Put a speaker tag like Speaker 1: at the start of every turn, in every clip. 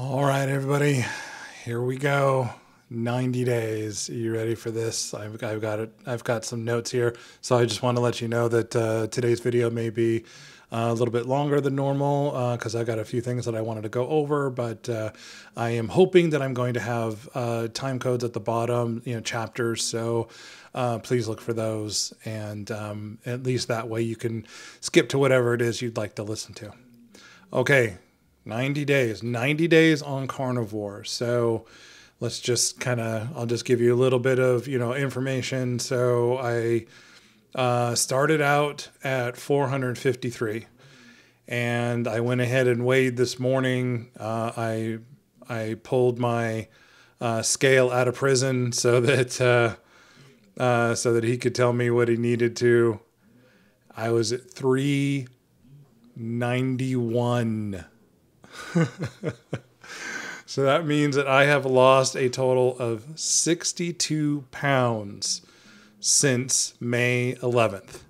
Speaker 1: All right, everybody, here we go. 90 days. Are you ready for this? I've got it. I've got some notes here. So I just want to let you know that today's video may be a little bit longer than normal because I've got a few things that I wanted to go over, but I am hoping that I'm going to have time codes at the bottom, chapters. So please look for those. And at least that way you can skip to whatever it is you'd like to listen to. Okay. 90 days on carnivore. So let's just I'll just give you a little bit of, information. So I started out at 453 and I went ahead and weighed this morning. I pulled my scale out of prison so that he could tell me what he needed to. I was at 391. So that means that I have lost a total of 62 pounds since May 11th.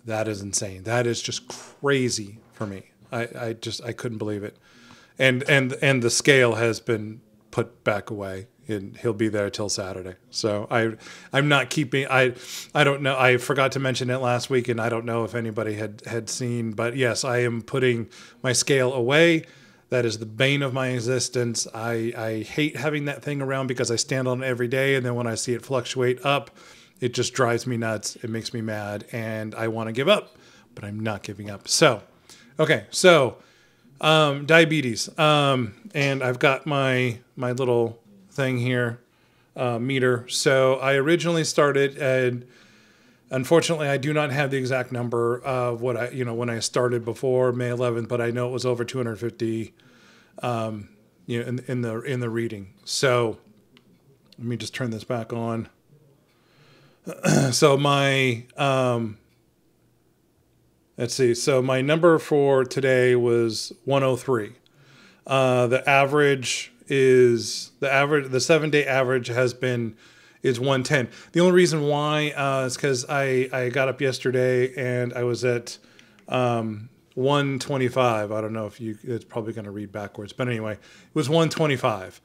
Speaker 1: That is insane. That is just crazy for me. I couldn't believe it. And the scale has been put back away and he'll be there till Saturday. So I'm not keeping, I don't know. I forgot to mention it last week and I don't know if anybody had seen, but yes, I am putting my scale away. That is the bane of my existence. I hate having that thing around because I stand on it every day. And then when I see it fluctuate up, it just drives me nuts. It makes me mad and I want to give up, but I'm not giving up. So, okay. So, diabetes. And I've got my little thing here, meter. So I originally started and unfortunately I do not have the exact number of what when I started before May 11th, but I know it was over 250, in the reading. So let me just turn this back on. So my, let's see. So my number for today was 103. The 7-day average is 110. The only reason why is because I got up yesterday and I was at 125. I don't know if it's probably going to read backwards, but anyway, it was 125.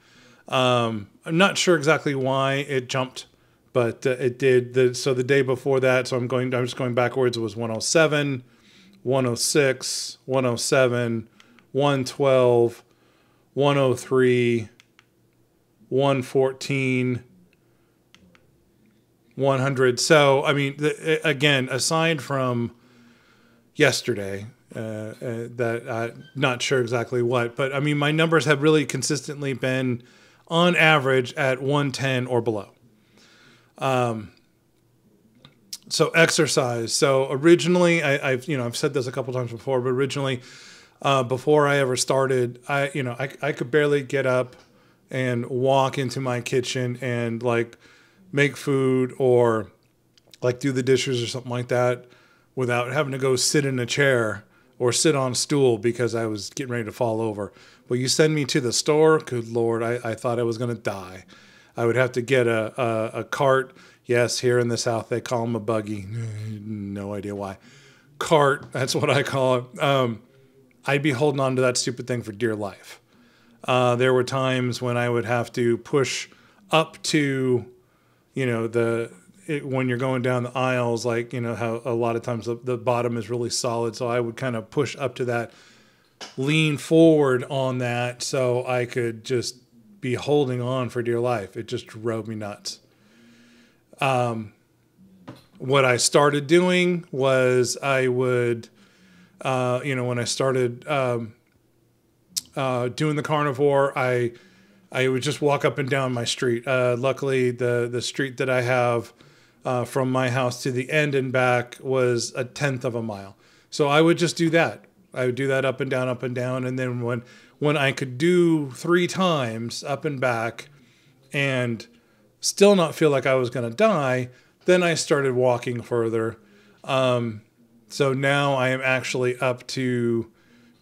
Speaker 1: I'm not sure exactly why it jumped, but it did. So the day before that, so I'm just going backwards. It was 107, 106, 107, 112, 103, 114, 100. So, I mean, again, aside from yesterday, that I'm not sure exactly what, but I mean, my numbers have really consistently been on average at 110 or below. So exercise. So originally I've said this a couple times before, but originally, before I ever started, I could barely get up and walk into my kitchen and like make food or like do the dishes or something like that without having to go sit in a chair or sit on a stool because I was getting ready to fall over. But you send me to the store, good Lord, I thought I was going to die. I would have to get a cart. Yes, here in the South, they call them a buggy. No idea why. Cart, that's what I call it. I'd be holding on to that stupid thing for dear life. There were times when I would have to push up to, when you're going down the aisles, like, how a lot of times the bottom is really solid. So I would kind of push up to that, lean forward on that so I could just be holding on for dear life. It just drove me nuts. What I started doing was I would, when I started doing the carnivore, I would just walk up and down my street. Luckily, the street that I have from my house to the end and back was 1/10 of a mile. So I would just do that. I would do that up and down, and then when I could do 3 times up and back, and still not feel like I was going to die, then I started walking further. So now I am actually up to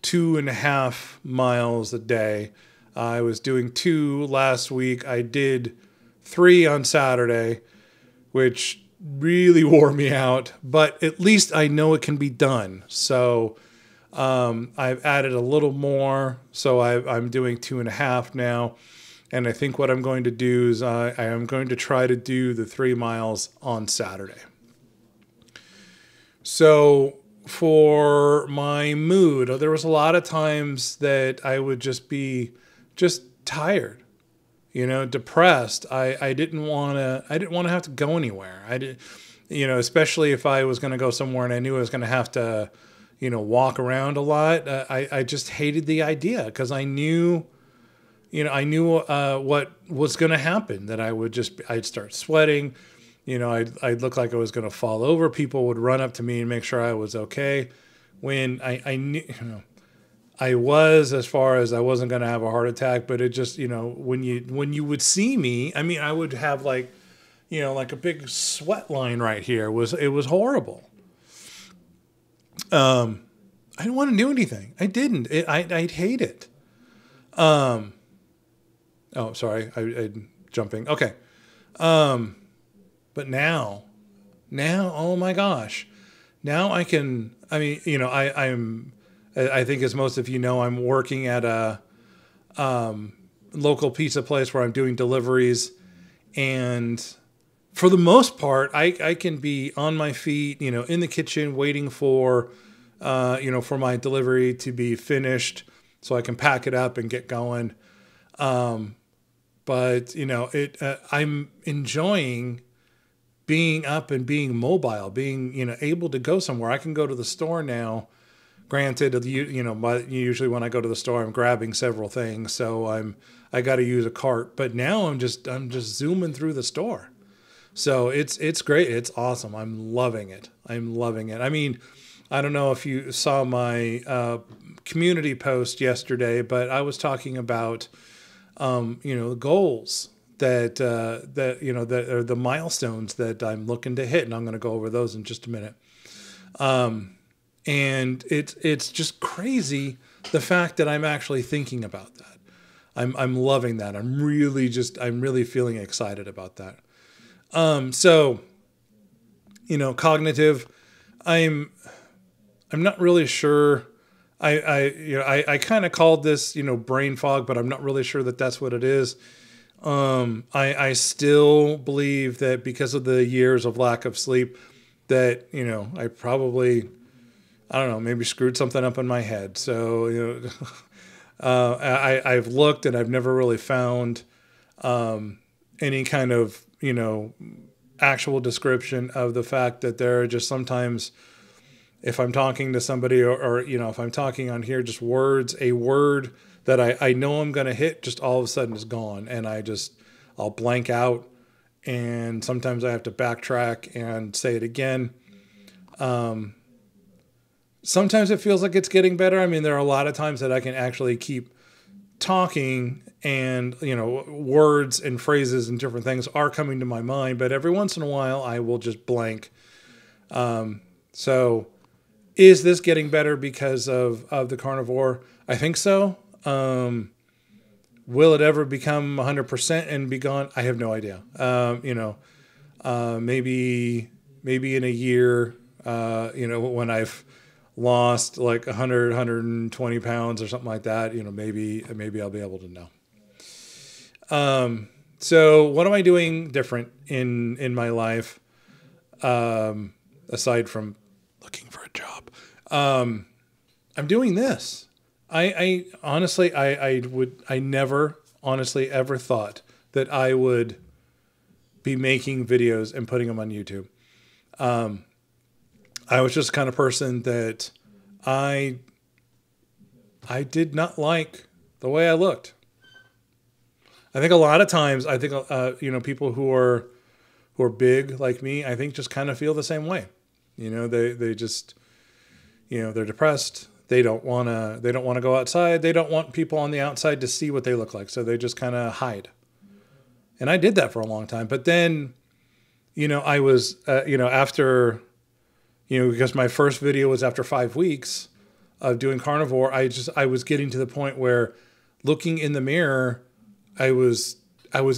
Speaker 1: 2.5 miles a day. I was doing 2 last week. I did 3 on Saturday, which really wore me out, but at least I know it can be done. So I've added a little more, so I'm doing 2.5 now. And I think what I'm going to do is I am going to try to do the 3 miles on Saturday. So for my mood, there was a lot of times that I would just be just tired, depressed. I didn't want to have to go anywhere. I did, especially if I was going to go somewhere and I knew I was going to have to, walk around a lot. I just hated the idea because I knew what was going to happen, that I'd start sweating. I'd look like I was going to fall over. People would run up to me and make sure I was okay. When I knew, I was, as far as I wasn't going to have a heart attack, but it just, when you would see me, I mean, I would have like a big sweat line right here. It was horrible. I didn't want to do anything. I didn't. I'd hate it. Oh, sorry. I'm jumping. Okay. But now, oh my gosh, now I can, I mean, I think as most of you know, I'm working at a, local pizza place where I'm doing deliveries, and for the most part, I can be on my feet, in the kitchen waiting for, for my delivery to be finished so I can pack it up and get going. But I'm enjoying being up and being mobile, being, able to go somewhere. I can go to the store now. Granted, usually when I go to the store, I'm grabbing several things, so I got to use a cart. But now I'm just zooming through the store. So it's great. It's awesome. I'm loving it. I mean, I don't know if you saw my community post yesterday, but I was talking about goals that are the milestones that I'm looking to hit, and I'm going to go over those in just a minute. And it's just crazy, the fact that I'm actually thinking about that. I'm loving that. I'm really feeling excited about that. So, Cognitive, I'm not really sure. I kind of called this, brain fog, but I'm not really sure that that's what it is. I still believe that because of the years of lack of sleep that, I probably, I don't know, maybe screwed something up in my head. So, I've looked and I've never really found, any kind of, actual description of the fact that there are just sometimes, if I'm talking to somebody or if I'm talking on here, just a word that I know I'm going to hit, just all of a sudden is gone. And I'll blank out, and sometimes I have to backtrack and say it again. Sometimes it feels like it's getting better. I mean, there are a lot of times that I can actually keep talking, and, words and phrases and different things are coming to my mind, but every once in a while I will just blank. So is this getting better because of the carnivore? I think so. Will it ever become 100% and be gone? I have no idea. Maybe in a year, when I've lost like 100, 120 pounds or something like that, maybe I'll be able to know. So what am I doing different in my life? Aside from looking for a job, I'm doing this. I honestly, I never honestly ever thought that I would be making videos and putting them on YouTube. I was just the kind of person that I did not like the way I looked. I think a lot of times, people who are big like me, I think just kind of feel the same way. They just, they're depressed. They don't want to go outside. They don't want people on the outside to see what they look like. So they just kind of hide. And I did that for a long time. But then, I was, after, because my first video was after 5 weeks of doing carnivore, I was getting to the point where looking in the mirror, I was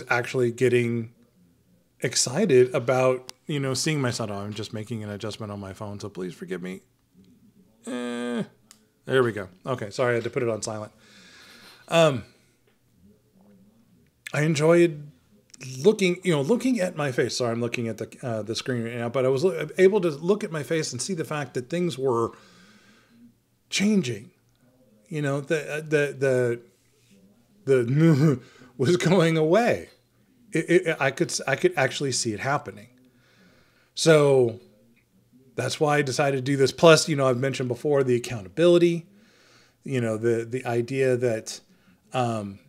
Speaker 1: actually getting excited about, seeing myself. Oh, I'm just making an adjustment on my phone, so please forgive me. There we go. Okay, sorry, I had to put it on silent. I enjoyed looking at my face. Sorry, I'm looking at the screen right now, but I was able to look at my face and see the fact that things were changing. You know, the was going away. I could actually see it happening. So that's why I decided to do this. Plus, I've mentioned before the accountability, the idea that I'm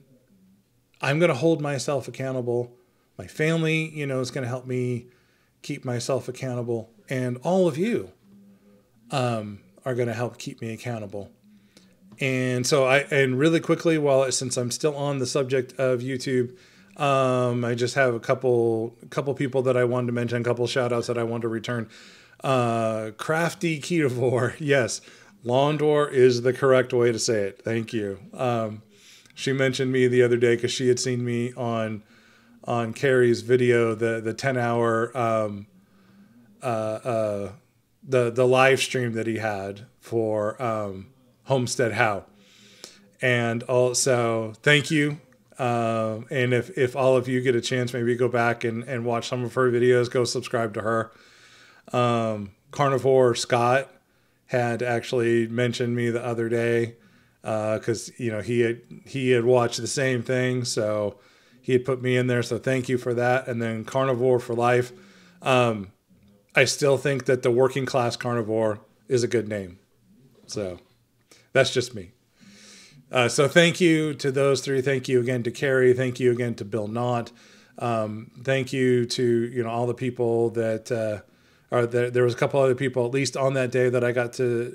Speaker 1: going to hold myself accountable. My family, is going to help me keep myself accountable. And all of you are going to help keep me accountable. And so and really quickly, since I'm still on the subject of YouTube, I just have a couple people that I wanted to mention, a couple shout outs that I want to return. Crafty Carnivore. Yes. Londor is the correct way to say it. Thank you. She mentioned me the other day because she had seen me on Carrie's video, the 10-hour, the live stream that he had for, Homestead How. And also thank you. And if all of you get a chance, maybe go back and watch some of her videos, go subscribe to her. Carnivore Scott had actually mentioned me the other day, cause he had watched the same thing. So he had put me in there. So thank you for that. And then Carnivore for Life. I still think that the working class carnivore is a good name. So that's just me. So thank you to those three. Thank you again to Carrie. Thank you again to Bill Knott. Thank you to, all the people that, there was a couple other people, at least on that day, that I got to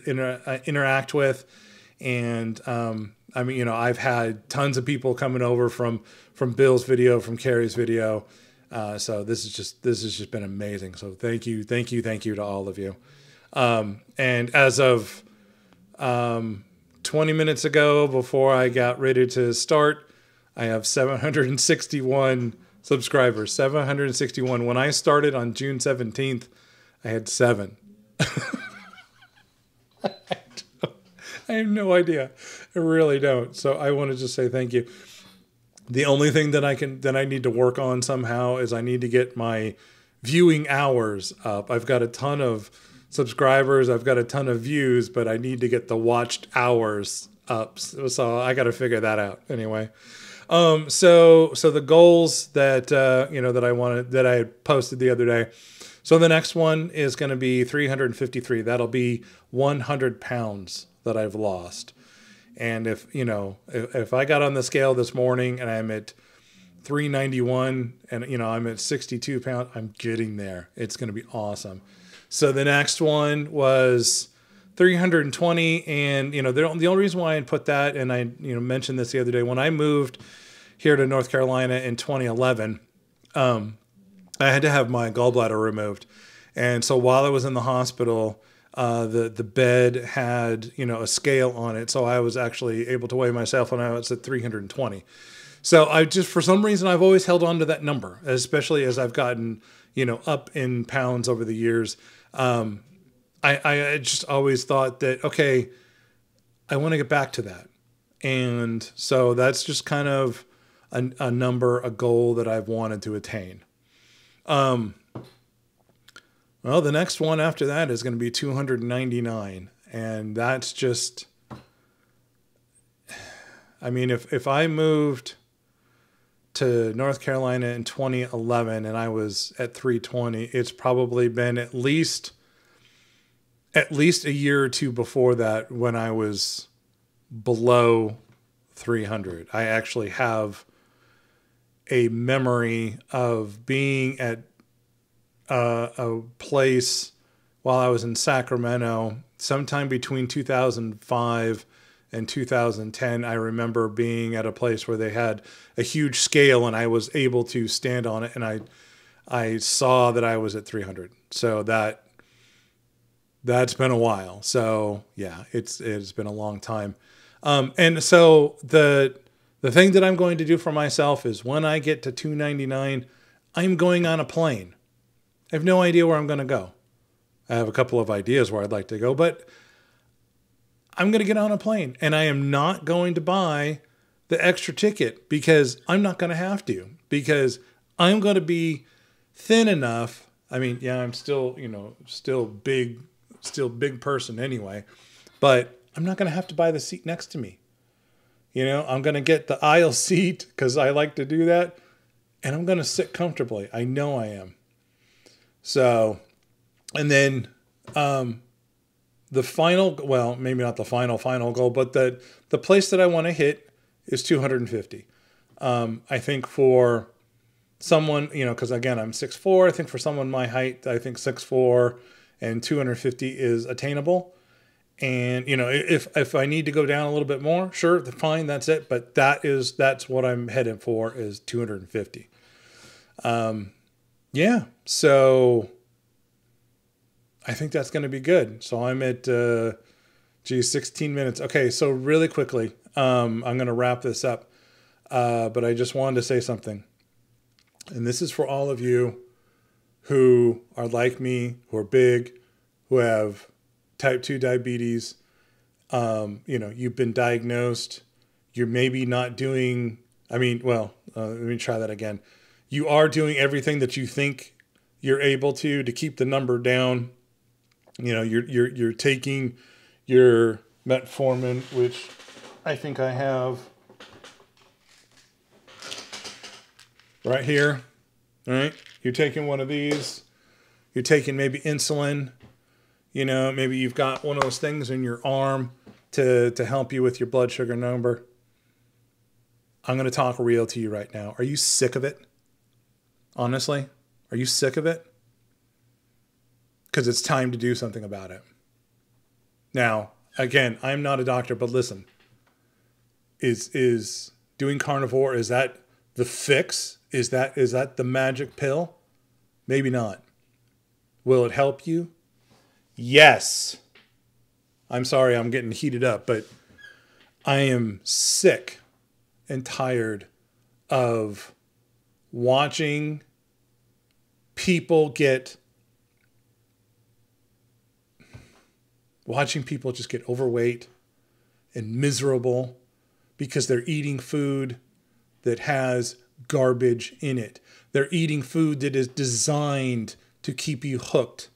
Speaker 1: interact with. And, I've had tons of people coming over from Bill's video, from Carrie's video. So this has just been amazing. So thank you to all of you. And as of, 20 minutes ago, before I got ready to start, I have 761 subscribers. 761. When I started on June 17th, I had 7. I have no idea. I really don't. So I want to just say thank you. The only thing that I need to work on somehow is I need to get my viewing hours up. I've got a ton of subscribers, I've got a ton of views, but I need to get the watched hours up. So I got to figure that out anyway. So the goals that, that I had posted the other day. So the next one is going to be 353. That'll be 100 pounds that I've lost. And if I got on the scale this morning and I'm at 391 and, I'm at 62 pounds, I'm getting there. It's going to be awesome. So the next one was 320. And, the only reason why I put that, and I, mentioned this the other day, when I moved here to North Carolina in 2011, I had to have my gallbladder removed. And so while I was in the hospital, the bed had, a scale on it. So I was actually able to weigh myself when I was at 320. So for some reason, I've always held on to that number, especially as I've gotten, up in pounds over the years. I just always thought that, okay, I want to get back to that. And so that's just kind of a number, a goal that I've wanted to attain. Well, the next one after that is going to be 299. And that's just, if I moved to North Carolina in 2011 and I was at 320, it's probably been at least a year or two before that when I was below 300. I actually have a memory of being at a place while I was in Sacramento sometime between 2005 and 2010. I remember being at a place where they had a huge scale and I was able to stand on it, and I saw that I was at 300. So that's been a while. So yeah, it's been a long time. And so the thing that I'm going to do for myself is when I get to 299, I'm going on a plane. I have no idea where I'm going to go. I have a couple of ideas where I'd like to go, but I'm going to get on a plane and I am not going to buy the extra ticket because I'm not going to have to, because I'm going to be thin enough. I mean, yeah, I'm still, still big person anyway, but I'm not going to have to buy the seat next to me. I'm going to get the aisle seat because I like to do that. And I'm going to sit comfortably. I know I am. So, and then the final, well, maybe not the final goal, but the place that I want to hit is 250. I think for someone, because again, I'm 6'4". I think for someone my height, I think 6'4" and 250 is attainable. And, if I need to go down a little bit more, sure, fine, that's it. But that's what I'm heading for, is 250. Yeah, so I think that's going to be good. So I'm at, 16 minutes. Okay, so really quickly, I'm going to wrap this up. But I just wanted to say something. And this is for all of you who are like me, who are big, who have type 2 diabetes. You've been diagnosed. You're maybe not doing, let me try that again. You are doing everything that you think you're able to keep the number down. You're taking your metformin, which I think I have right here. All right. You're taking one of these. You're taking maybe insulin. Maybe you've got one of those things in your arm to help you with your blood sugar number. I'm going to talk real to you right now. Are you sick of it? Honestly, are you sick of it? Because it's time to do something about it. Now, again, I'm not a doctor, but listen, is doing carnivore, is that the fix? Is that the magic pill? Maybe not. Will it help you? Yes. I'm sorry, I'm getting heated up, but I am sick and tired of watching people just get overweight and miserable because they're eating food that has garbage in it. They're eating food that is designed to keep you hooked.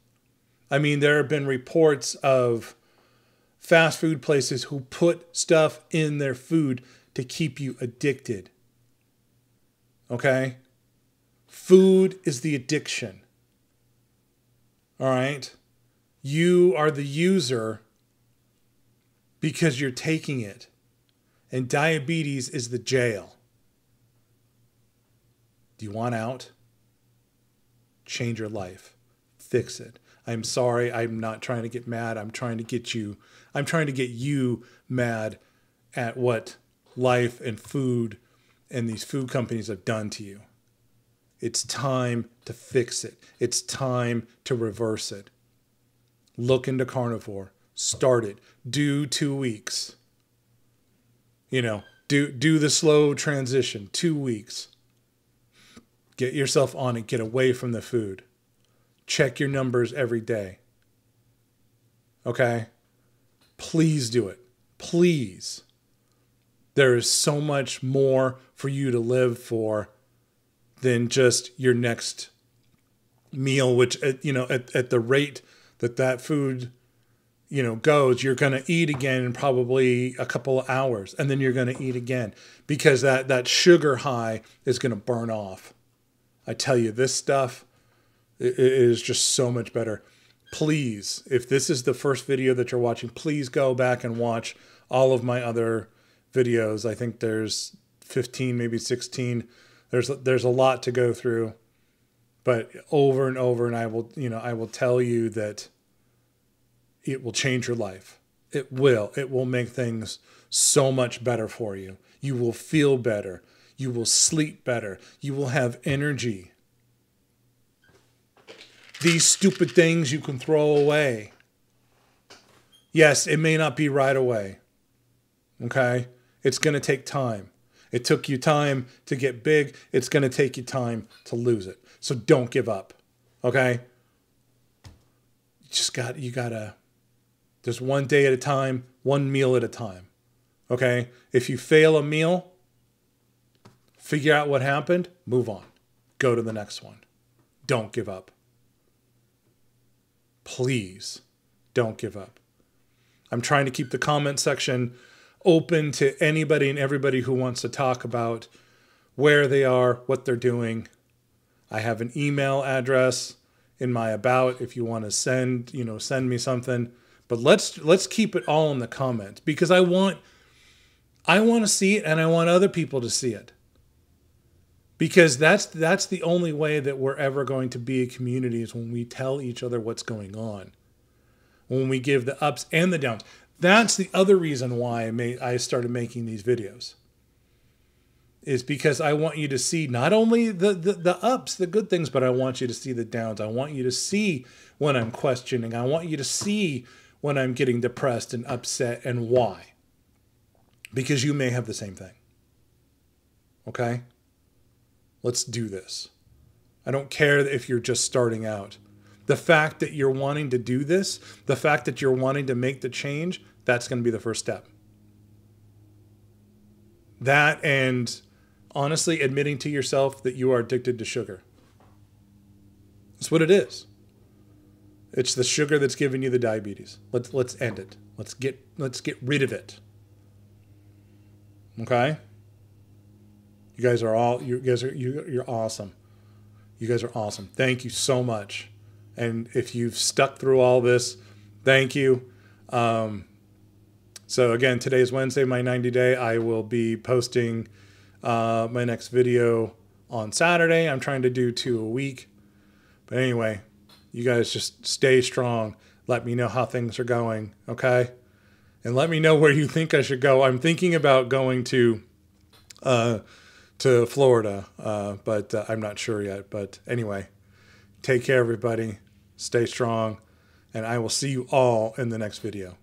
Speaker 1: I mean, there have been reports of fast food places who put stuff in their food to keep you addicted. Okay? Food is the addiction. All right? You are the user because you're taking it. And diabetes is the jail. Do you want out? Change your life. Fix it. I'm sorry. I'm not trying to get mad. I'm trying to get you mad at what life and food and these food companies have done to you. It's time to fix it. It's time to reverse it. Look into carnivore. Start it. Do 2 weeks. Do the slow transition. 2 weeks. Get yourself on it. Get away from the food. Check your numbers every day. Okay? Please do it. Please. There is so much more for you to live for than just your next meal, which, at the rate that food, goes, you're going to eat again in probably a couple of hours, and then you're going to eat again because that sugar high is going to burn off. I tell you, this stuff is just so much better. Please, if this is the first video that you're watching, please go back and watch all of my other videos. I think there's 15, maybe 16. There's a lot to go through, but over and over, and I will tell you that it will change your life. It will. It will make things so much better for you. You will feel better. You will sleep better. You will have energy. These stupid things you can throw away. Yes, it may not be right away. Okay? It's going to take time. It took you time to get big. It's going to take you time to lose it. So don't give up. Okay? You gotta, just one day at a time, one meal at a time. Okay? If you fail a meal, figure out what happened, move on. Go to the next one. Don't give up. Please don't give up. I'm trying to keep the comment section open to anybody and everybody who wants to talk about where they are, what they're doing. I have an email address in my about if you want to send me something. But let's keep it all in the comments, because I want to see it, and I want other people to see it. Because that's the only way that we're ever going to be a community, is when we tell each other what's going on. When we give the ups and the downs. That's the other reason why I started making these videos. Is because I want you to see not only the ups, the good things, but I want you to see the downs. I want you to see when I'm questioning. I want you to see when I'm getting depressed and upset, and why. Because you may have the same thing. Okay? Let's do this. I don't care if you're just starting out. The fact that you're wanting to do this, the fact that you're wanting to make the change, that's going to be the first step. That, and honestly admitting to yourself that you are addicted to sugar. That's what it is. It's the sugar that's giving you the diabetes. Let's end it. Let's get rid of it. Okay? You're awesome. You guys are awesome. Thank you so much. And if you've stuck through all this, thank you. So again, today is Wednesday, my 90 day. I will be posting my next video on Saturday. I'm trying to do 2 a week. But anyway, you guys just stay strong. Let me know how things are going, okay? And let me know where you think I should go. I'm thinking about going to Florida, but I'm not sure yet. But anyway, take care, everybody. Stay strong, and I will see you all in the next video.